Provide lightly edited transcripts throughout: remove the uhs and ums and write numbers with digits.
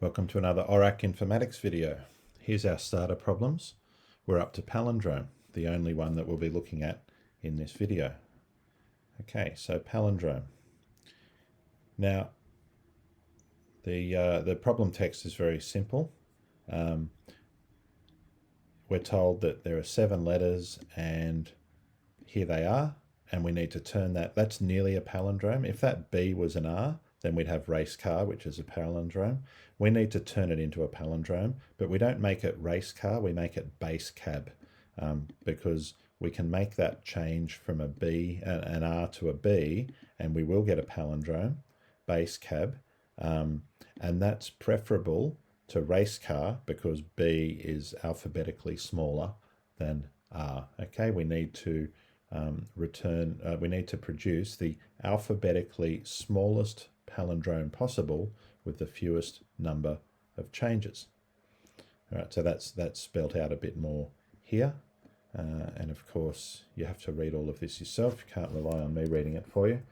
Welcome to another ORAC informatics video. Here's our starter problems. We're up to Palindrome, the only one that we'll be looking at in this video. Okay, so Palindrome. Now, the problem text is very simple. We're told that there are 7 letters and here they are, and we need to turn that. That's nearly a palindrome. If that B was an R, then we'd have race car, which is a palindrome. We need to turn it into a palindrome, but we don't make it race car, we make it base cab, because we can make that change from a B, an R to a B, and we will get a palindrome, base cab, and that's preferable to race car because B is alphabetically smaller than R. Okay, we need to we need to produce the alphabetically smallest palindrome possible with the fewest number of changes. All right, so that's spelled out a bit more here. And of course, you have to read all of this yourself. You can't rely on me reading it for you.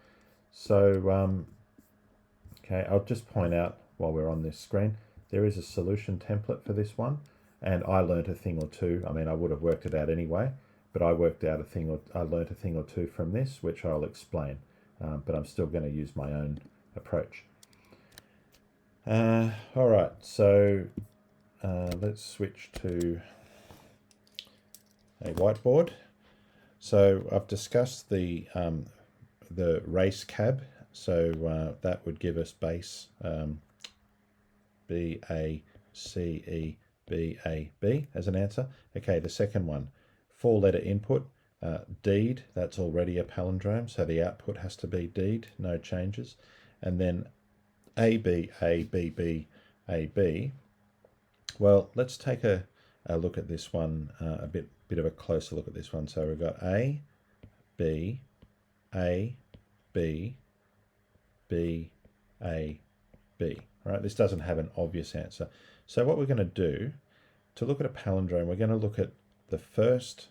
So, okay, I'll just point out while we're on this screen, there is a solution template for this one. And I learnt a thing or two. I mean, I would have worked it out anyway, but I learnt a thing or two from this, which I'll explain. But I'm still going to use my own approach. All right, so let's switch to a whiteboard. So I've discussed the race cab. So that would give us base B, A, C, E, B, A, B as an answer. Okay, the second one, 4-letter input, deed, that's already a palindrome, so the output has to be deed, no changes. And then A, B, A, B, B, A, B. Well, let's take a look at this one, a bit of a closer look at this one. So we've got A, B, A, B, B, A, B. Right, this doesn't have an obvious answer. So what we're going to do, to look at a palindrome, we're going to look at the first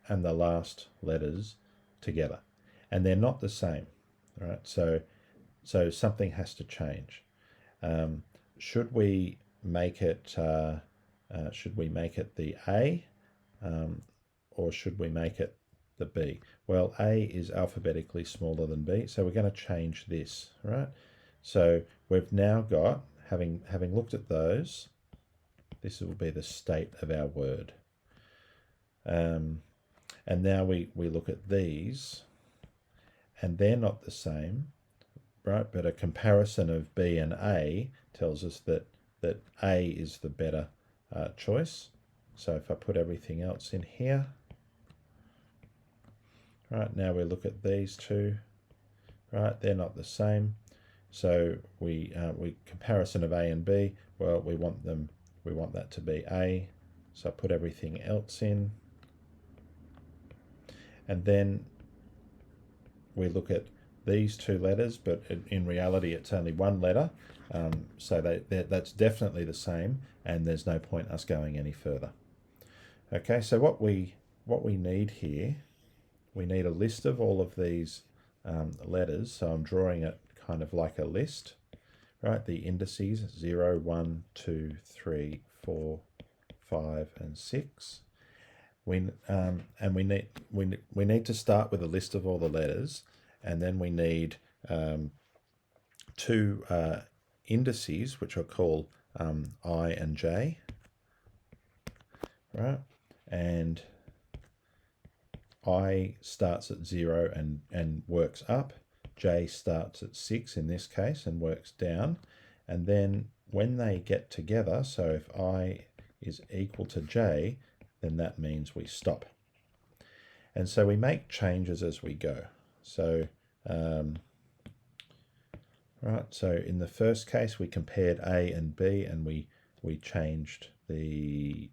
and the last letters together. And they're not the same, right? So something has to change. Should we make it the A, or should we make it the B? Well, A is alphabetically smaller than B, so we're going to change this, right? So we've now got, having looked at those, this will be the state of our word. And now we look at these, and they're not the same, right? But a comparison of B and A tells us that A is the better choice. So if I put everything else in here, right, now we look at these two, right? They're not the same. So we comparison of A and B, well, we want that to be A. So I put everything else in. And then we look at these 2 letters, but in reality it's only 1 letter. So that's definitely the same, and there's no point us going any further. Okay, so what we need here, we need a list of all of these letters. So I'm drawing it kind of like a list, right? The indices 0, 1, 2, 3, 4, 5, and 6. We need to start with a list of all the letters, and then we need 2 indices, which are called I and J, right? And I starts at 0 and works up. J starts at 6 in this case and works down. And then when they get together, so if I is equal to J, then that means we stop. And so we make changes as we go. So, right, so in the first case, we compared A and B, and we changed the,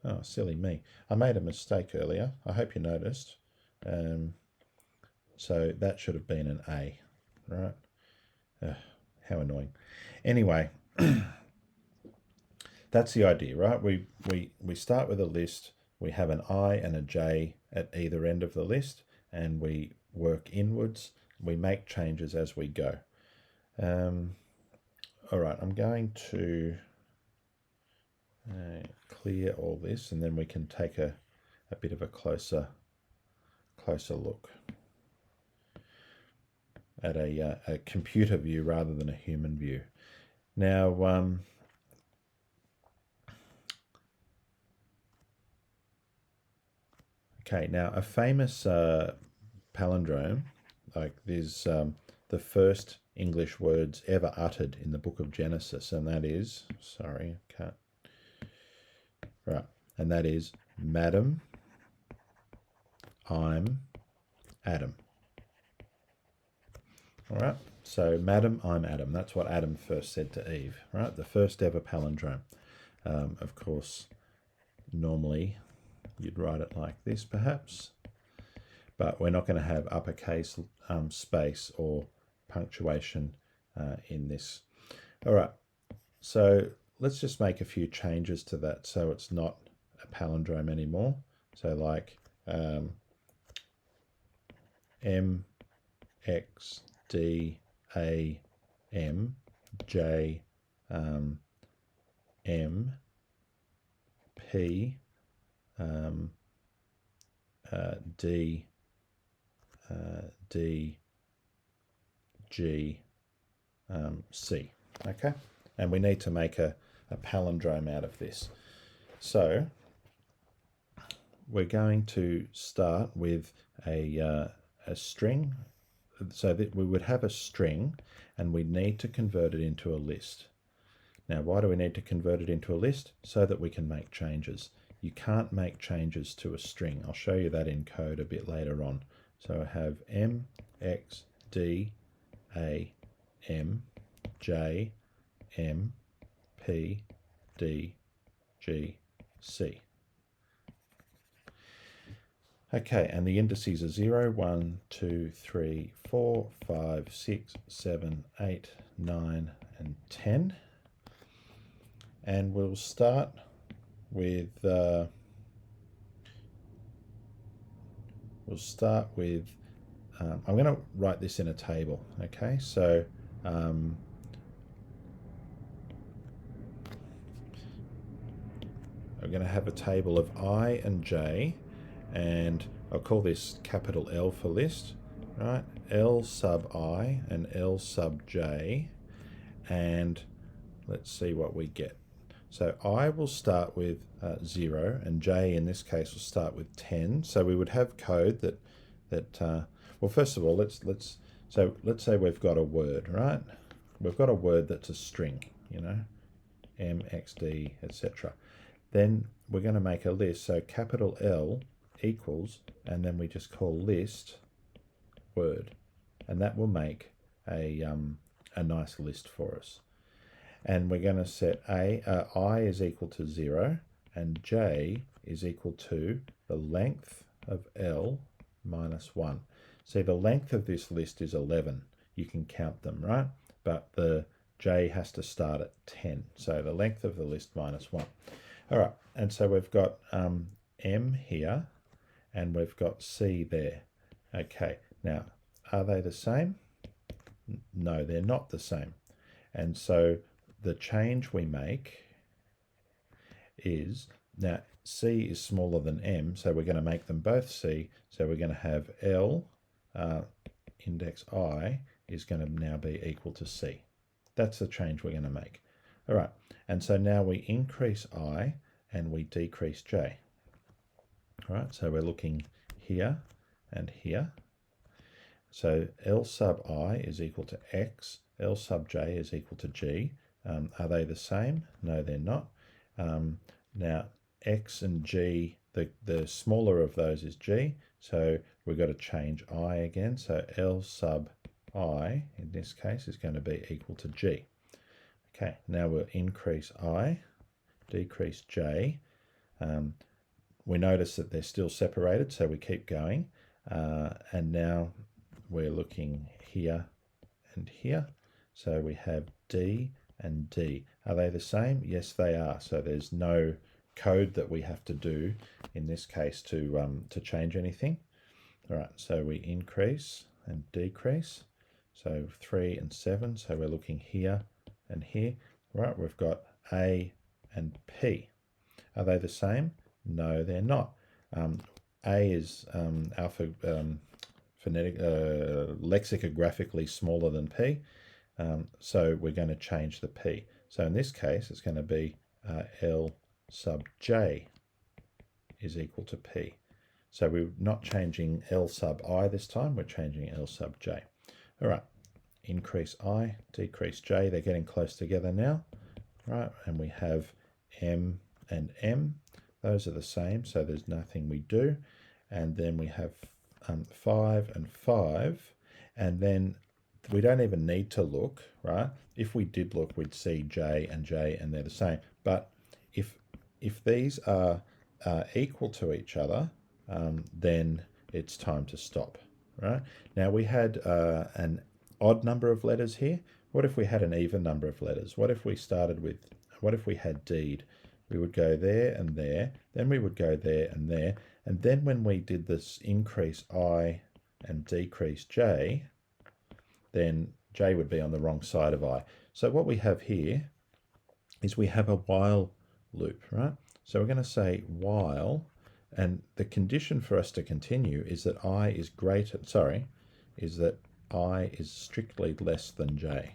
oh, silly me. I made a mistake earlier. I hope you noticed. So that should have been an A, right? How annoying. Anyway, that's the idea, right? We start with a list. We have an I and a J at either end of the list, and we work inwards we make changes as we go. All right, I'm going to clear all this, and then we can take a bit of a closer look at a computer view rather than a human view. Now, okay, now a famous palindrome, like there's the first English words ever uttered in the book of Genesis, and that is, sorry, can't, right, and that is, Madam, I'm Adam. All right, so Madam, I'm Adam. That's what Adam first said to Eve, right? The first ever palindrome. Of course, normally you'd write it like this, perhaps, but we're not going to have uppercase space or punctuation in this. All right, so let's just make a few changes to that so it's not a palindrome anymore. So like M, X, D, A, M, J, M, P, D, D, G, C. Okay, and we need to make a palindrome out of this. So we're going to start with a string, so that we would have a string and we need to convert it into a list. Now, why do we need to convert it into a list? So that we can make changes. You can't make changes to a string. I'll show you that in code a bit later on. So I have M, X, D, A, M, J, M, P, D, G, C. Okay, and the indices are 0, 1, 2, 3, 4, 5, 6, 7, 8, 9, and 10. And we'll start with I'm going to write this in a table. Okay, so I'm going to have a table of I and J, and I'll call this capital L for list, right? L sub I and L sub J, and let's see what we get. So I will start with 0, and J in this case will start with 10. So we would have code that well, first of all, let's say we've got a word, right? We've got a word that's a string, you know, M, X, D, etc. Then we're going to make a list. So capital L equals, and then we just call list word, and that will make a nice list for us. And we're going to set I is equal to 0 and J is equal to the length of L minus 1. See, the length of this list is 11. You can count them, right? But the J has to start at 10. So the length of the list minus 1. All right, and so we've got M here and we've got C there. Okay, now, are they the same? No, they're not the same. And so the change we make is, now C is smaller than M, so we're going to make them both C. So we're going to have L index I is going to now be equal to C. That's the change we're going to make. All right, and so now we increase I and we decrease J. All right, so we're looking here and here. So L sub I is equal to X, L sub J is equal to G. Are they the same? No, they're not. Now, X and G, the smaller of those is G, so we've got to change I again. So L sub I, in this case, is going to be equal to G. Okay, now we'll increase I, decrease J. We notice that they're still separated, so we keep going. And now we're looking here and here. So we have D and D. Are they the same? Yes, they are. So there's no code that we have to do in this case to change anything. All right, so we increase and decrease. So 3 and 7, so we're looking here and here. Right, we've got A and P. Are they the same? No, they're not. A is lexicographically smaller than P, so we're going to change the P. So in this case, it's going to be L sub J is equal to P. So we're not changing L sub I this time, we're changing L sub J. All right, increase I, decrease J, they're getting close together now, right? And we have M and M, those are the same, so there's nothing we do. And then we have 5 and 5, and then we don't even need to look, right? If we did look, we'd see J, and they're the same. But if these are equal to each other, then it's time to stop, right? Now we had an odd number of letters here. What if we had an even number of letters? What if we had deed? We would go there and there, then we would go there and there, and then when we did this increase I and decrease J, then J would be on the wrong side of I. So what we have here is we have a while loop, right? So we're going to say while, and the condition for us to continue is that I is strictly less than J.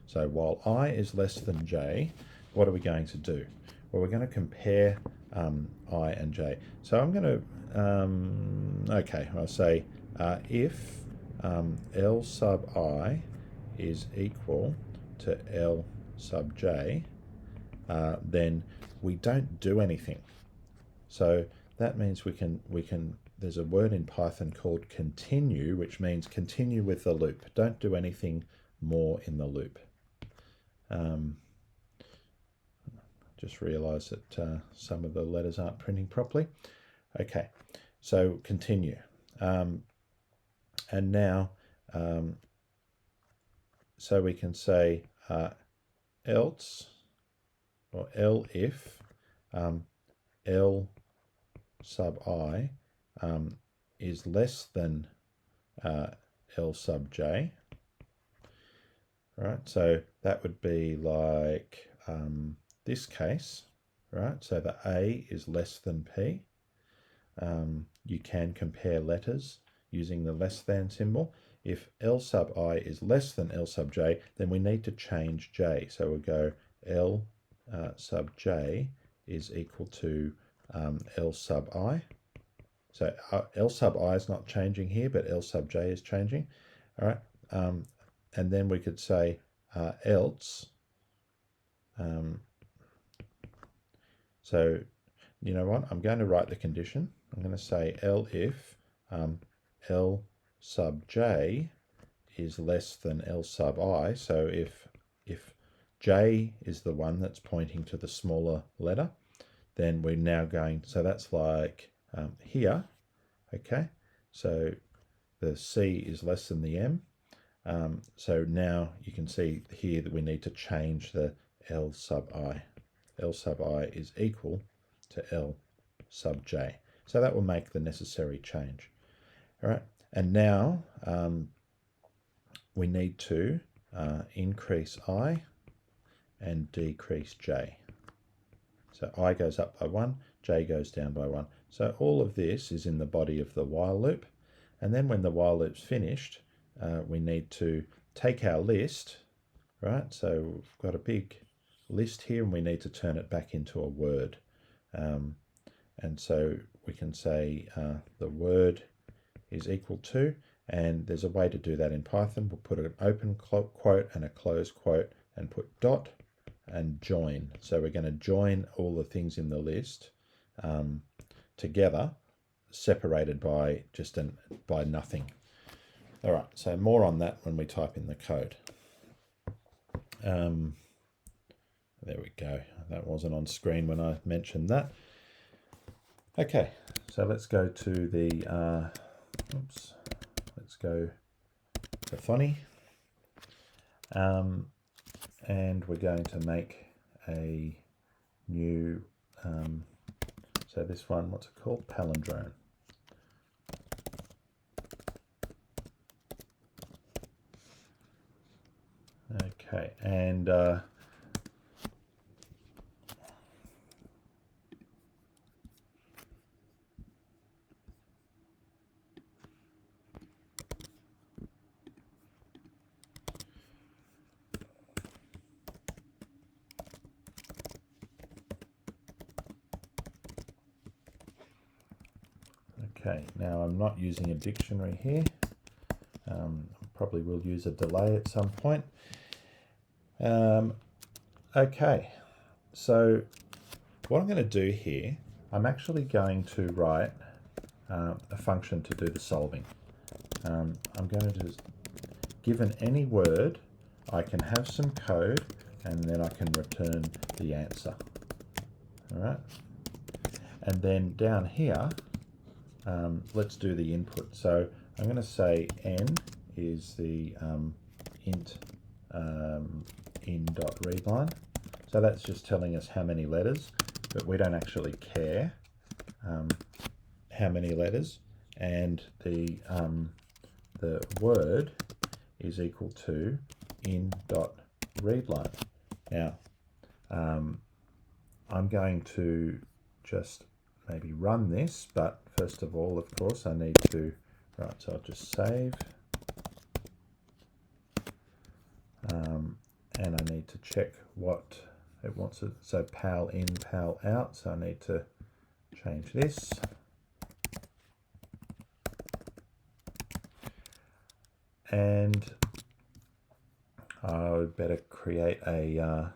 So while I is less than J, what are we going to do? Well, we're going to compare I and J. So I'm going to, I'll say if L sub I is equal to L sub J, then we don't do anything. So that means we can, there's a word in Python called continue, which means continue with the loop. Don't do anything more in the loop. Just realised that some of the letters aren't printing properly. Okay, so continue. And now, so we can say else, or L if L sub I is less than L sub J. Right, so that would be like this case, right? So the A is less than P. You can compare letters using the less than symbol. If L sub I is less than L sub J, then we need to change J. So we'll go L sub J is equal to L sub I. So L sub I is not changing here, but L sub J is changing. All right, and then we could say else. So you know what? I'm going to write the condition. I'm going to say L if L sub J is less than L sub I. So if J is the one that's pointing to the smaller letter, then we're now going, so that's like here, okay? So the C is less than the M. So now you can see here that we need to change the L sub I. L sub I is equal to L sub J. So that will make the necessary change. All right, and now we need to increase I and decrease J. So I goes up by 1, J goes down by 1. So all of this is in the body of the while loop. And then when the while loop's finished, we need to take our list, right? So we've got a big list here and we need to turn it back into a word. And so we can say the word is equal to, and there's a way to do that in Python. We'll put an open quote and a closed quote and put dot and join. So we're going to join all the things in the list together, separated by by nothing. All right, so more on that when we type in the code. There we go. That wasn't on screen when I mentioned that. Okay, so let's go to the, let's go to Thonny. And we're going to make a new, so this one, what's it called? Palindrome. Okay, and okay, now I'm not using a dictionary here. Probably will use a delay at some point. Okay, so what I'm going to do here, I'm actually going to write a function to do the solving. I'm going to, given any word, I can have some code and then I can return the answer. All right, and then down here, let's do the input. So I'm going to say n is the int in.readline. So that's just telling us how many letters, but we don't actually care how many letters. And the word is equal to in.readline. Now, I'm going to just maybe run this, but first of all, of course, I need to, right, so I'll just save. And I need to check what it wants it. So pal in, pal out. So I need to change this. And I would better create a,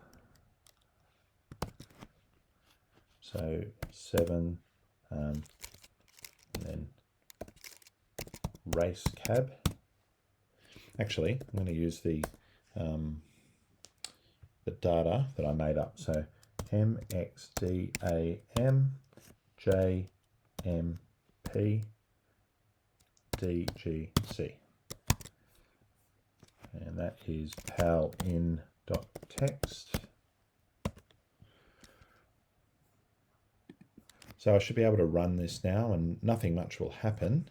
so 7, and then race cab. Actually, I'm going to use the data that I made up. So MXDAM JMP DGC. And that is palin.text. So I should be able to run this now and nothing much will happen.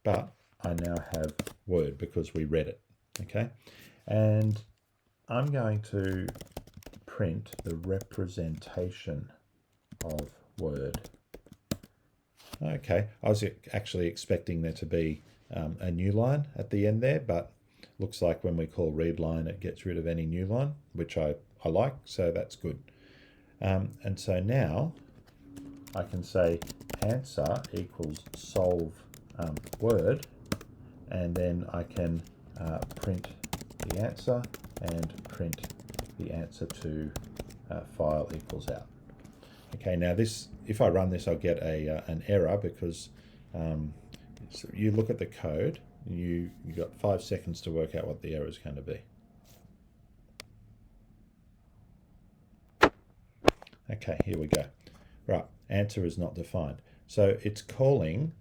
But I now have Word because we read it. Okay. And I'm going to print the representation of Word. Okay. I was actually expecting there to be a new line at the end there, but looks like when we call read line, it gets rid of any new line, which I like, so that's good. And so now I can say answer equals solve word, and then I can print the answer and print the answer to file equals out. Okay, now this, if I run this, I'll get an error because so you look at the code, you got 5 seconds to work out what the error is going to be. Okay, here we go. Right, answer is not defined. So it's calling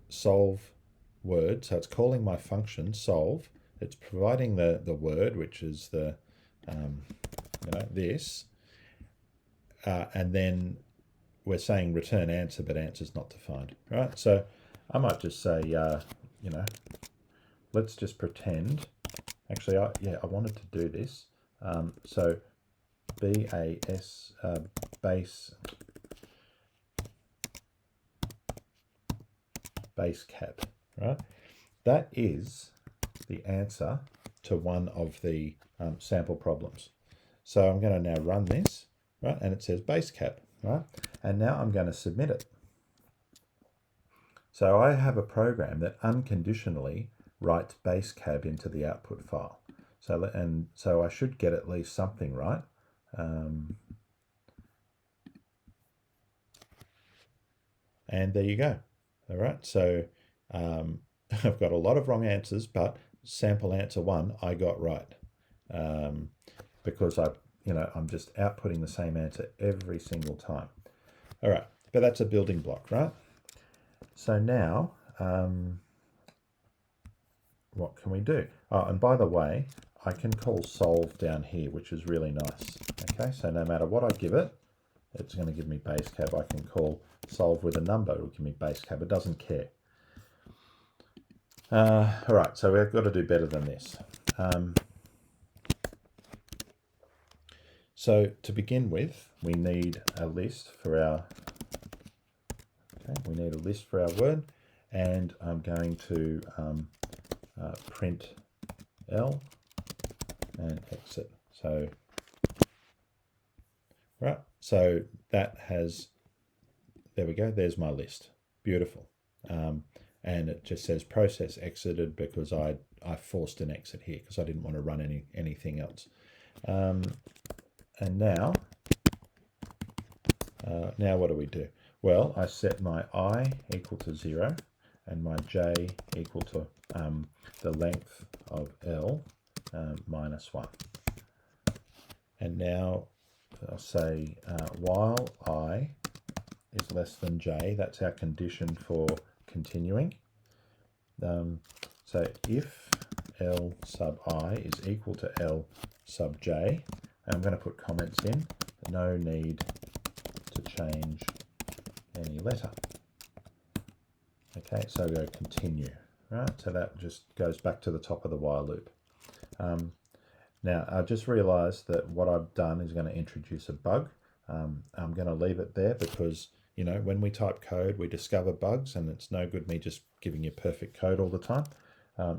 solve word. So it's calling my function solve. It's providing the word, which is the this, and then we're saying return answer, but answer is not defined. Right. So I might just say let's just pretend. Actually, I wanted to do this. So BAS base cap, right? That is the answer to one of the sample problems. So I'm going to now run this, right? And it says base cap, right? And now I'm going to submit it. So I have a program that unconditionally writes base cab into the output file. So I should get at least something right. And there you go. All right. So I've got a lot of wrong answers, but sample answer 1 I got right, because I'm just outputting the same answer every single time. All right, but that's a building block, right? So now, what can we do? Oh, and by the way, I can call solve down here, which is really nice. Okay, so no matter what I give it, it's going to give me base cab. I can call solve with a number, it'll give me base cab. It doesn't care. All right, so we've got to do better than this. So to begin with, we need a list for our. Okay, we need a list for our word, and I'm going to print L and exit. So, right, so that has. There we go. There's my list. Beautiful. And it just says process exited because I forced an exit here because I didn't want to run anything else. And now what do we do? Well, I set my I equal to 0 and my J equal to the length of L minus 1. And now I'll say while I is less than J, that's our condition for continuing. So if L sub I is equal to L sub J, and I'm going to put comments in, no need to change any letter. Okay, so we go continue, right? So that just goes back to the top of the while loop. Now, I just realized that what I've done is going to introduce a bug. I'm going to leave it there because, you know, when we type code, we discover bugs, and it's no good me just giving you perfect code all the time.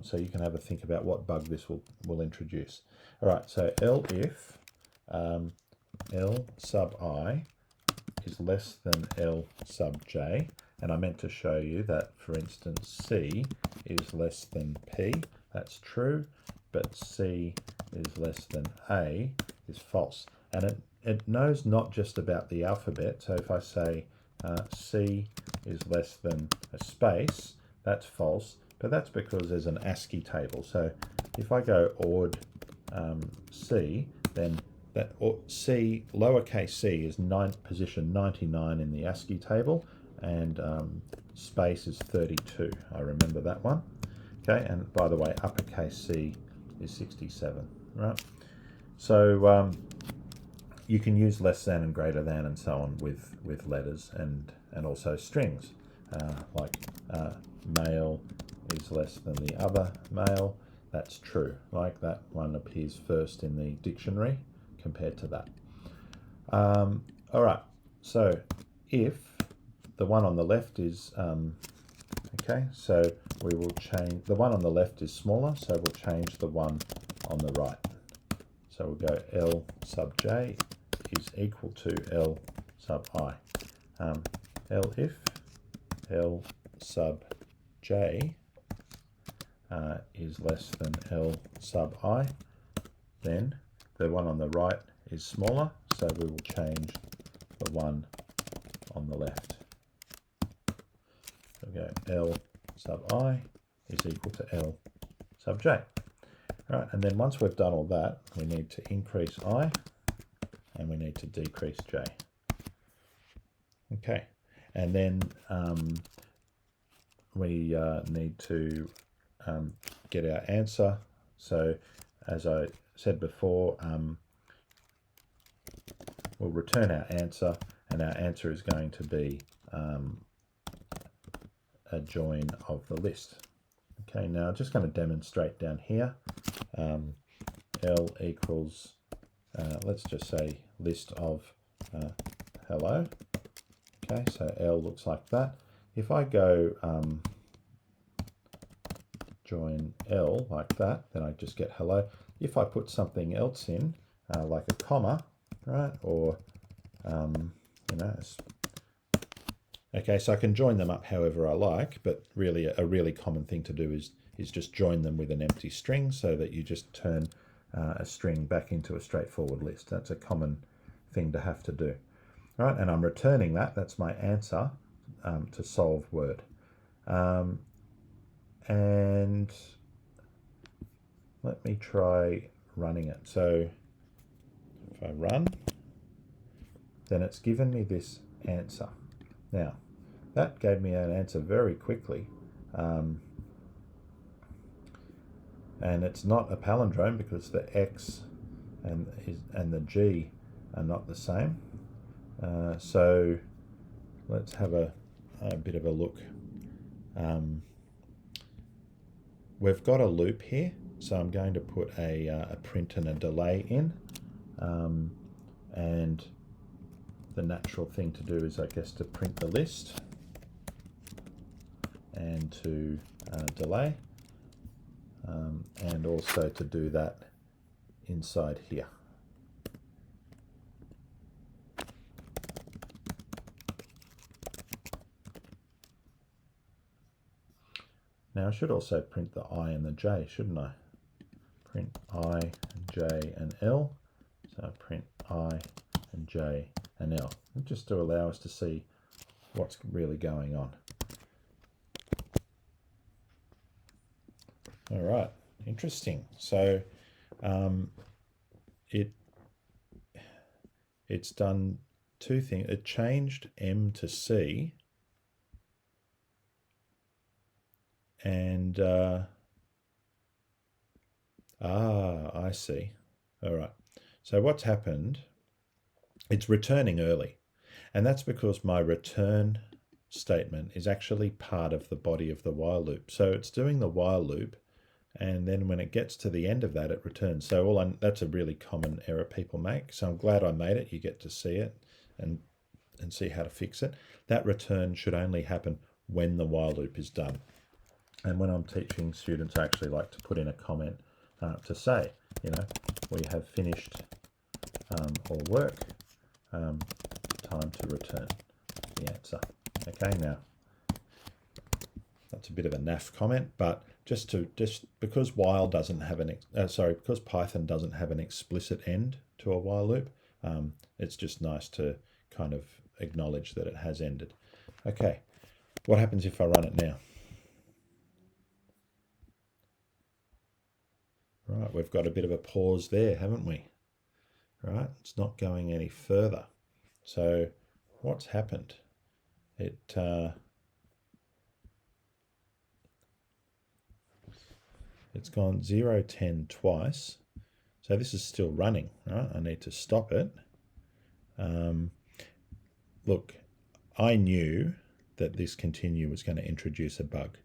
So you can have a think about what bug this will introduce. All right, so L if L sub I is less than L sub J, and I meant to show you that, for instance, C is less than P. That's true, but C is less than A is false. And it knows not just about the alphabet. So if I say C is less than a space, that's false, but that's because there's an ASCII table. So if I go ORD C, then that C, lowercase c, is position 99 in the ASCII table, and space is 32. I remember that one. Okay, and by the way, uppercase C is 67, right? So you can use less than and greater than and so on with letters and also strings, like male is less than the other male. That's true, like that one appears first in the dictionary compared to that. All right, so if the one on the left is, okay, so we will change, the one on the left is smaller, so we'll change the one on the right. So we'll go L sub J is equal to L sub I. L if L sub J is less than L sub I, then the one on the right is smaller, so we will change the one on the left. So we go L sub I is equal to L sub J. Right, and then once we've done all that, we need to increase I and we need to decrease J. Okay, and then we need to get our answer. So as I said before, we'll return our answer, and our answer is going to be a join of the list. Okay, now I'm just going to demonstrate down here. L equals, let's just say list of hello. Okay, so L looks like that. If I go join L like that, then I just get hello. If I put something else in, like a comma, right, or you know, okay, so I can join them up however I like, but really a really common thing to do is just join them with an empty string, so that you just turn a string back into a straightforward list. That's a common thing to have to do. All right, and I'm returning that. That's my answer to solve word. And let me try running it. So if I run, then it's given me this answer. Now, that gave me an answer very quickly. And it's not a palindrome because the X and the G are not the same. So let's have a bit of a look. we've got a loop here, so I'm going to put a print and a delay in, and the natural thing to do is, I guess, to print the list and to delay, and also to do that inside here. Now I should also print the I and the J, shouldn't I? Print I, J and L. So print I and J and L, just to allow us to see what's really going on. All right, interesting. So it's done two things. It changed M to C, and I see. All right. So what's happened? It's returning early, and that's because my return statement is actually part of the body of the while loop. So it's doing the while loop, and then when it gets to the end of that, it returns. So that's a really common error people make. So I'm glad I made it. You get to see it and see how to fix it. That return should only happen when the while loop is done. And when I'm teaching students, I actually like to put in a comment to say, we have finished all work, time to return the answer. Okay, now that's a bit of a naff comment, but just because while doesn't have because Python doesn't have an explicit end to a while loop, it's just nice to kind of acknowledge that it has ended. Okay, what happens if I run it now? Right, we've got a bit of a pause there, haven't we? Right, it's not going any further. So what's happened? It's gone 0, 10 twice. So this is still running, right? I need to stop it. Look, I knew that this continue was going to introduce a bug,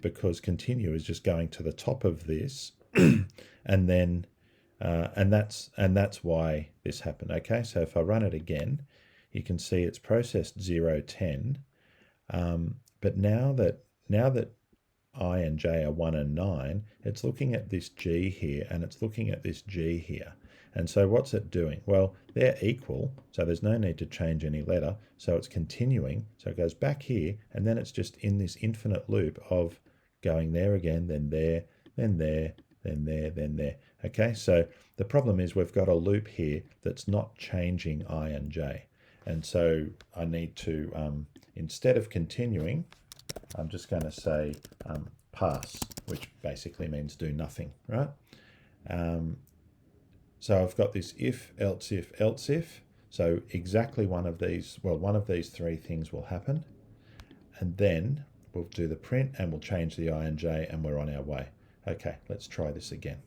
because continue is just going to the top of this, and then and that's why this happened. Okay, so if I run it again, you can see it's processed 0, 10, but now that I and J are 1 and 9, it's looking at this G here, and it's looking at this G here. And so what's it doing? Well, they're equal, so there's no need to change any letter. So it's continuing. So it goes back here, and then it's just in this infinite loop of going there again, then there, then there, then there, then there. Okay, so the problem is we've got a loop here that's not changing I and J. And so I need to, instead of continuing, I'm just going to say pass, which basically means do nothing, right? So I've got this if, else if, else if. So exactly one of these three things will happen. And then we'll do the print and we'll change the I and J and we're on our way. Okay, let's try this again.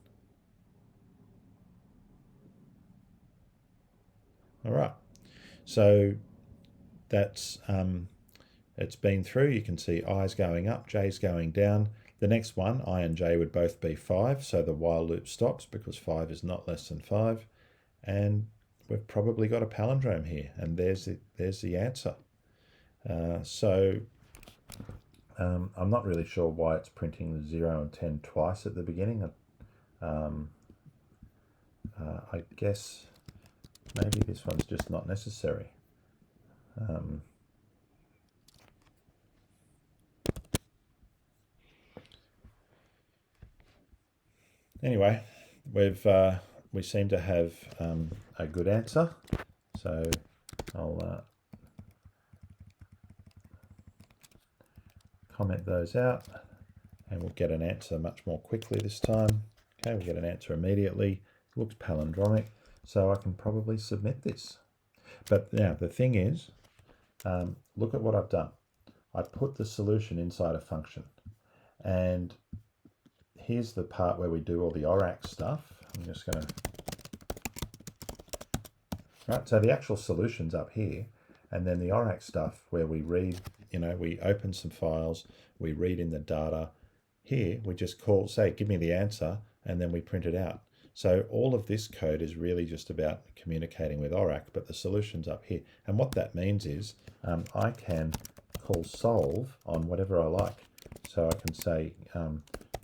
All right, so that's it's been through. You can see I's going up, J's going down. The next one, I and J would both be 5, so the while loop stops because 5 is not less than 5. And we've probably got a palindrome here, and there's the answer. So I'm not really sure why it's printing the 0 and 10 twice at the beginning. I guess maybe this one's just not necessary. Anyway, we seem to have a good answer, so I'll comment those out, and we'll get an answer much more quickly this time. Okay, we'll get an answer immediately. It looks palindromic, so I can probably submit this. But now the thing is, look at what I've done. I put the solution inside a function, and here's the part where we do all the ORAC stuff. I'm just going to... Right, so the actual solution's up here, and then the ORAC stuff where we read, we open some files, we read in the data. Here we just call, say, give me the answer, and then we print it out. So all of this code is really just about communicating with ORAC, but the solution's up here. And what that means is I can call solve on whatever I like. So I can say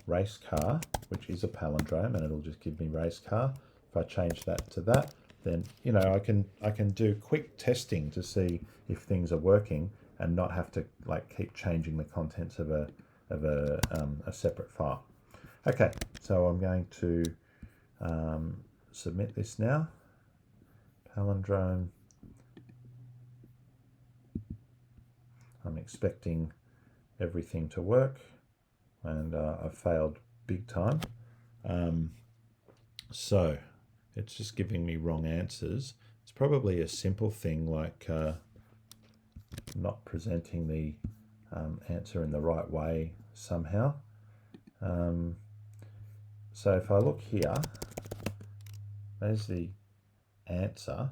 race car, which is a palindrome, and it'll just give me race car. If I change that to that, then I can do quick testing to see if things are working and not have to keep changing the contents of a separate file. Okay, so I'm going to submit this now. Palindrome. I'm expecting everything to work, and I've failed big time. So it's just giving me wrong answers. It's probably a simple thing like not presenting the answer in the right way somehow. So if I look here, there's the answer.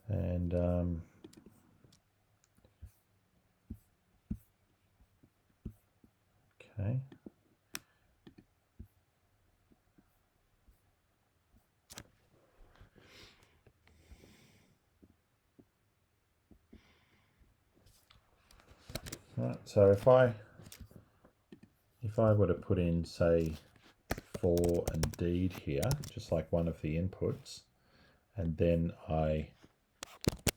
And okay. Right, so if I were to put in, say, for and deed here, just like one of the inputs, and then I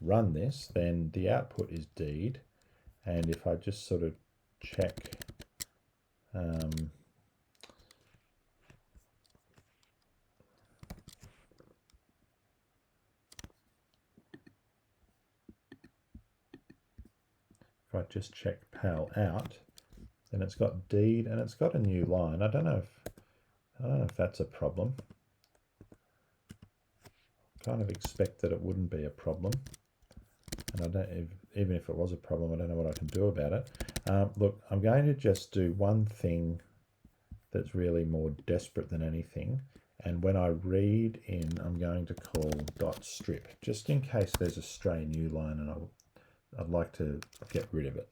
run this, then the output is deed. And if I just sort of check if I just check pal out, then it's got deed and it's got a new line. I don't know if that's a problem. Kind of expect that it wouldn't be a problem, and I don't, even if it was a problem, I don't know what I can do about it. Look, I'm going to just do one thing that's really more desperate than anything, and when I read in, I'm going to call dot strip, just in case there's a stray new line and I'd like to get rid of it.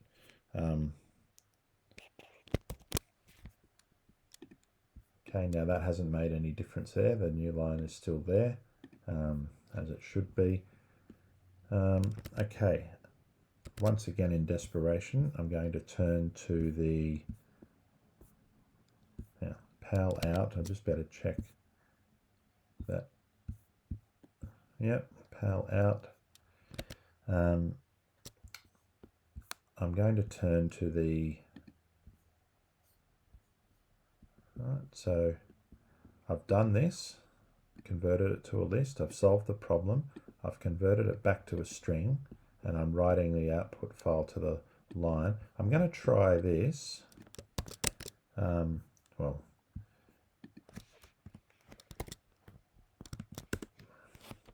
Okay, now that hasn't made any difference there. The new line is still there, as it should be. Okay, once again in desperation, I'm going to turn to the pal out. I just better check that. Yep, pal out. I'm going to turn to the, right, so I've done this, converted it to a list, I've solved the problem, I've converted it back to a string, and I'm writing the output file to the line. I'm going to try this. Well,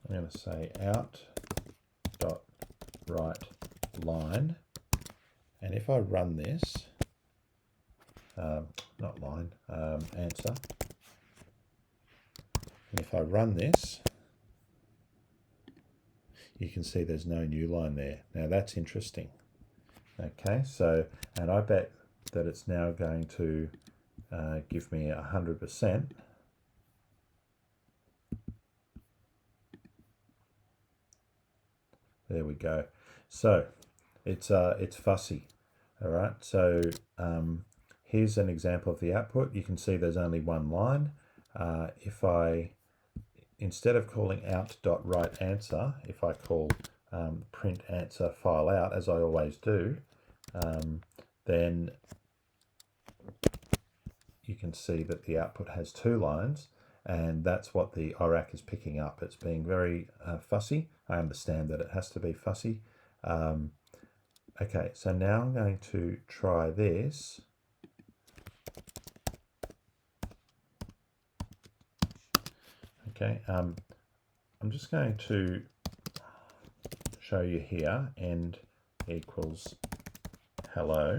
I'm going to say out dot write line, and if I run this, not line, answer, and if I run this, you can see there's no new line there. Now that's interesting. Okay, so, and I bet that it's now going to give me 100%. There we go. So it's fussy. All right. So here's an example of the output. You can see there's only one line. If I, instead of calling out.write answer, if I call print answer file out, as I always do, then you can see that the output has two lines, and that's what the ORAC is picking up. It's being very fussy. I understand that it has to be fussy. Okay, so now I'm going to try this. Okay, I'm just going to show you here, end equals hello.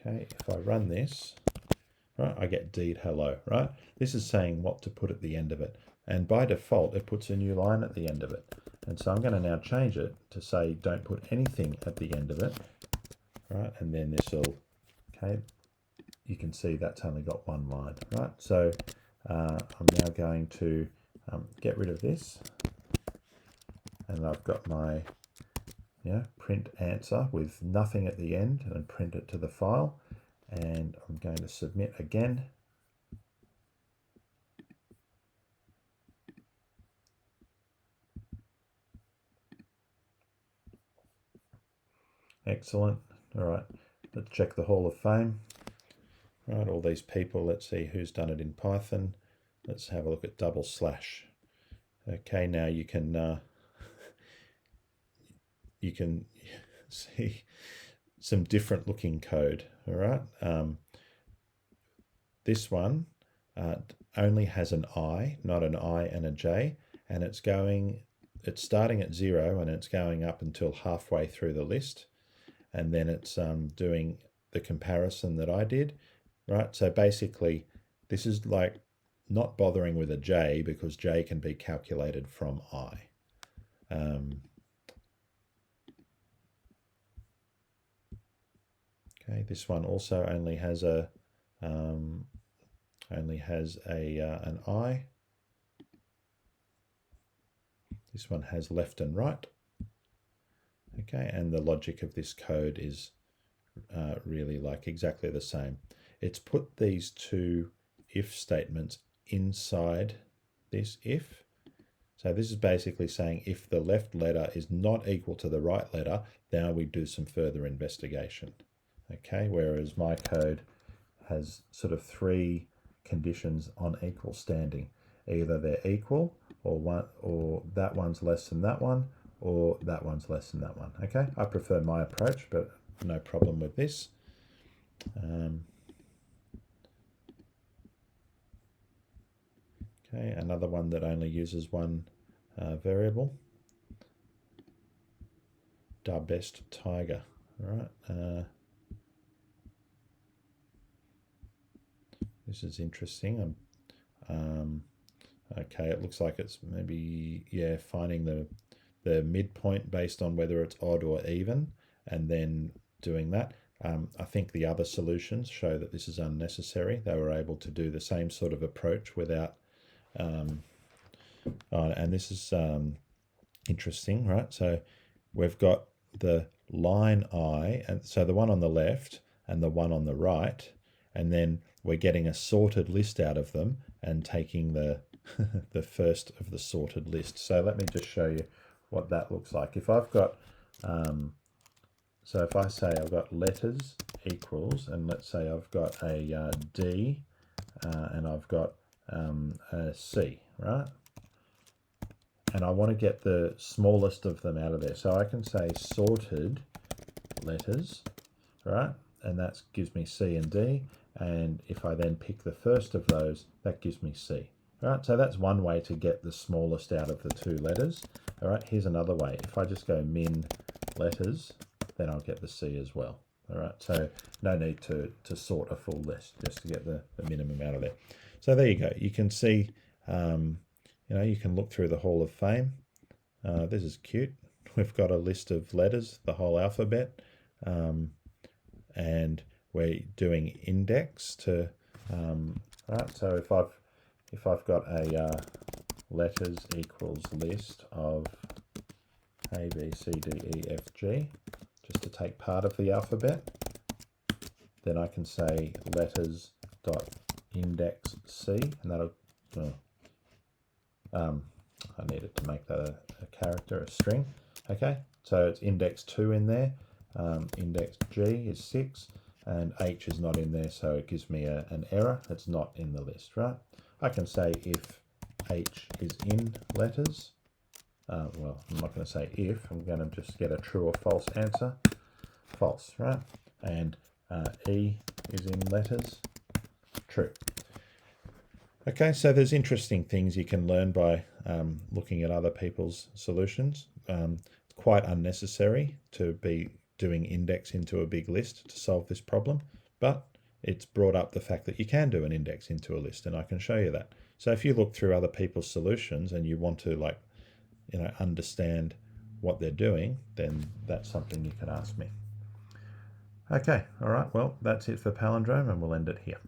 Okay, if I run this, right, I get deed hello, right? This is saying what to put at the end of it. And by default, it puts a new line at the end of it. And so I'm going to now change it to say don't put anything at the end of it, right? And then this will, okay, you can see that's only got one line, right? So I'm now going to get rid of this. And I've got my print answer with nothing at the end and print it to the file. And I'm going to submit again. Excellent. All right, let's check the Hall of Fame. Right, all these people, let's see who's done it in Python. Let's have a look at double slash. Okay, now you can see some different looking code. All right, this one only has an I, not an I and a J, and it's starting at 0 and it's going up until halfway through the list, and then it's doing the comparison that I did, right? So basically, this is like not bothering with a J because J can be calculated from I. Okay, this one also only has an I. This one has left and right. Okay, and the logic of this code is really like exactly the same. It's put these two if statements inside this if. So this is basically saying if the left letter is not equal to the right letter, then we do some further investigation. Okay, whereas my code has sort of 3 conditions on equal standing. Either they're equal, or that one's less than that one, or that one's less than that one. Okay, I prefer my approach, but no problem with this. Okay, another one that only uses one variable. Da best tiger. All right. This is interesting. Okay, it looks like it's maybe finding the midpoint based on whether it's odd or even, and then doing that. I think the other solutions show that this is unnecessary. They were able to do the same sort of approach without, and this is interesting, right? So we've got the line I, and so the one on the left and the one on the right, and then we're getting a sorted list out of them and taking the the first of the sorted list. So let me just show you what that looks like. If I've got, so if I say I've got letters equals, and let's say I've got a D and I've got a C, right? And I want to get the smallest of them out of there. So I can say sorted letters, right? And that gives me C and D. And if I then pick the first of those, that gives me C. Right, so that's one way to get the smallest out of the 2 letters. All right, here's another way. If I just go min letters, then I'll get the C as well. All right, so no need to sort a full list just to get the minimum out of there. So there you go. You can see, you can look through the Hall of Fame. This is cute. We've got a list of letters, the whole alphabet, and we're doing index to, right, so if I've got a letters equals list of A, B, C, D, E, F, G, just to take part of the alphabet, then I can say letters dot index C, and that'll, I needed to make that a character, a string. Okay, so it's index 2 in there, index G is 6, and H is not in there, so it gives me an error. It's not in the list, right? I can say if H is in letters. Well, I'm not going to say if. I'm going to just get a true or false answer. False, right? And E is in letters. True. Okay, so there's interesting things you can learn by looking at other people's solutions. Quite unnecessary to be doing index into a big list to solve this problem, but it's brought up the fact that you can do an index into a list, and I can show you that. So if you look through other people's solutions and you want to understand what they're doing, then that's something you can ask me. Okay, all right, well, that's it for Palindrome, and we'll end it here.